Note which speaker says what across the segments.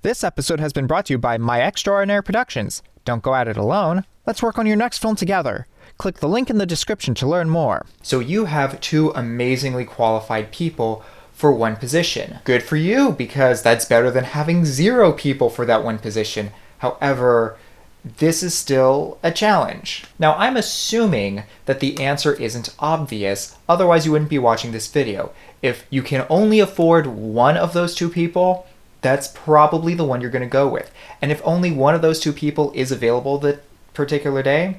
Speaker 1: This episode has been brought to you by My Extraordinary Productions. Don't go at it alone. Let's work on your next film together. Click the link in the description to learn more. So you have two amazingly qualified people for one position. Good for you, because that's better than having 0 people for that one position. However, this is still a challenge. Now, I'm assuming that the answer isn't obvious, otherwise you wouldn't be watching this video. If you can only afford one of those two people, that's probably the one you're going to go with. And if only one of those two people is available that particular day,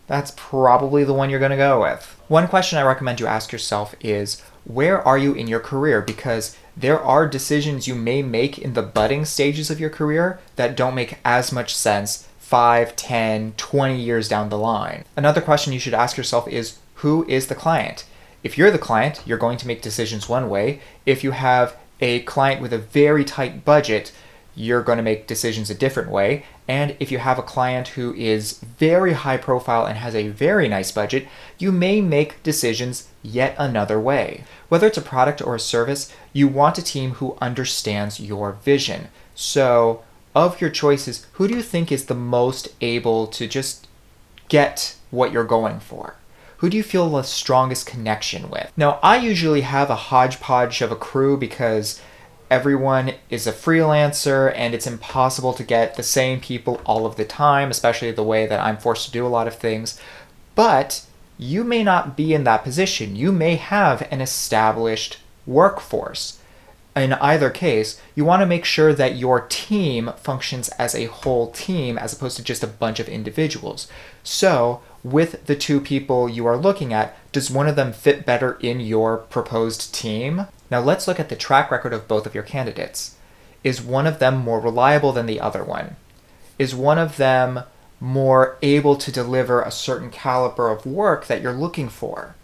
Speaker 1: that's probably the one you're going to go with. One question I recommend you ask yourself is, where are you in your career? Because there are decisions you may make in the budding stages of your career that don't make as much sense 5, 10, 20 years down the line. Another question you should ask yourself is, who is the client? If you're the client, you're going to make decisions one way. If you have a client with a very tight budget, you're going to make decisions a different way. And if you have a client who is very high profile and has a very nice budget, you may make decisions yet another way. Whether it's a product or a service, you want a team who understands your vision. So, of your choices, who do you think is the most able to just get what you're going for? Who do you feel the strongest connection with? Now, I usually have a hodgepodge of a crew because everyone is a freelancer and it's impossible to get the same people all of the time, especially the way that I'm forced to do a lot of things. But you may not be in that position. You may have an established workforce. In either case, you want to make sure that your team functions as a whole team as opposed to just a bunch of individuals. So, with the two people you are looking at, does one of them fit better in your proposed team? Now let's look at the track record of both of your candidates. Is one of them more reliable than the other one? Is one of them more able to deliver a certain caliber of work that you're looking for?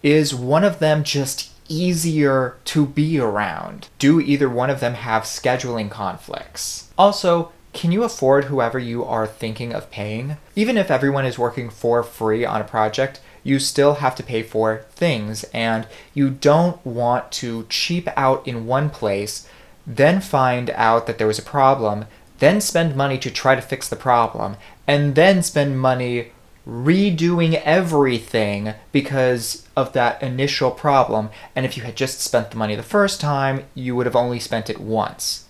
Speaker 1: Is one of them just easier to be around? Do either one of them have scheduling conflicts? Also, can you afford whoever you are thinking of paying? Even if everyone is working for free on a project, you still have to pay for things, and you don't want to cheap out in one place, then find out that there was a problem, then spend money to try to fix the problem, and then spend money redoing everything because of that initial problem. And if you had just spent the money the first time, you would have only spent it once.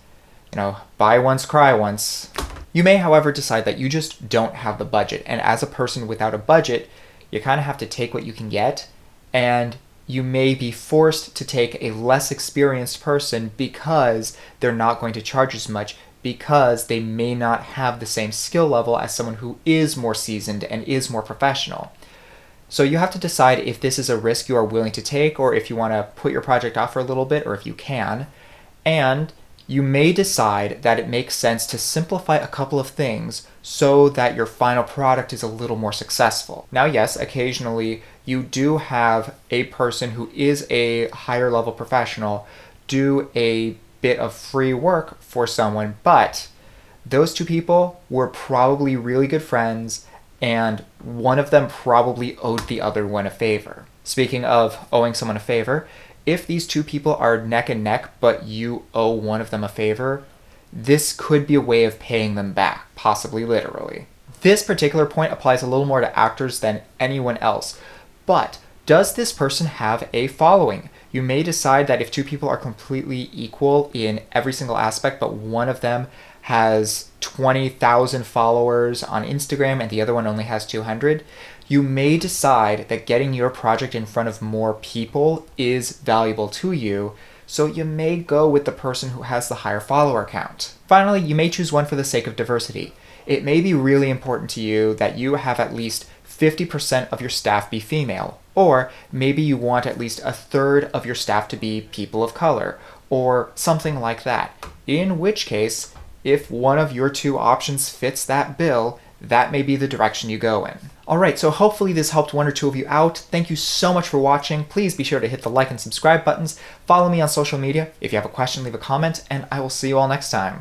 Speaker 1: Buy once, cry once. You may, however, decide that you just don't have the budget. And as a person without a budget, you kind of have to take what you can get. And you may be forced to take a less experienced person because they're not going to charge as much, because they may not have the same skill level as someone who is more seasoned and is more professional. So you have to decide if this is a risk you are willing to take, or if you want to put your project off for a little bit, or if you can. And you may decide that it makes sense to simplify a couple of things so that your final product is a little more successful. Now, yes, occasionally you do have a person who is a higher level professional do a bit of free work for someone, but those two people were probably really good friends, and one of them probably owed the other one a favor. Speaking of owing someone a favor, if these two people are neck and neck, but you owe one of them a favor, this could be a way of paying them back, possibly literally. This particular point applies a little more to actors than anyone else, but does this person have a following? You may decide that if two people are completely equal in every single aspect, but one of them has 20,000 followers on Instagram and the other one only has 200, you may decide that getting your project in front of more people is valuable to you, so you may go with the person who has the higher follower count. Finally, you may choose one for the sake of diversity. It may be really important to you that you have at least 50% of your staff be female, or maybe you want at least a third of your staff to be people of color, or something like that. In which case, if one of your two options fits that bill, that may be the direction you go in. Alright, so hopefully this helped one or two of you out. Thank you so much for watching. Please be sure to hit the like and subscribe buttons. Follow me on social media. If you have a question, leave a comment, and I will see you all next time.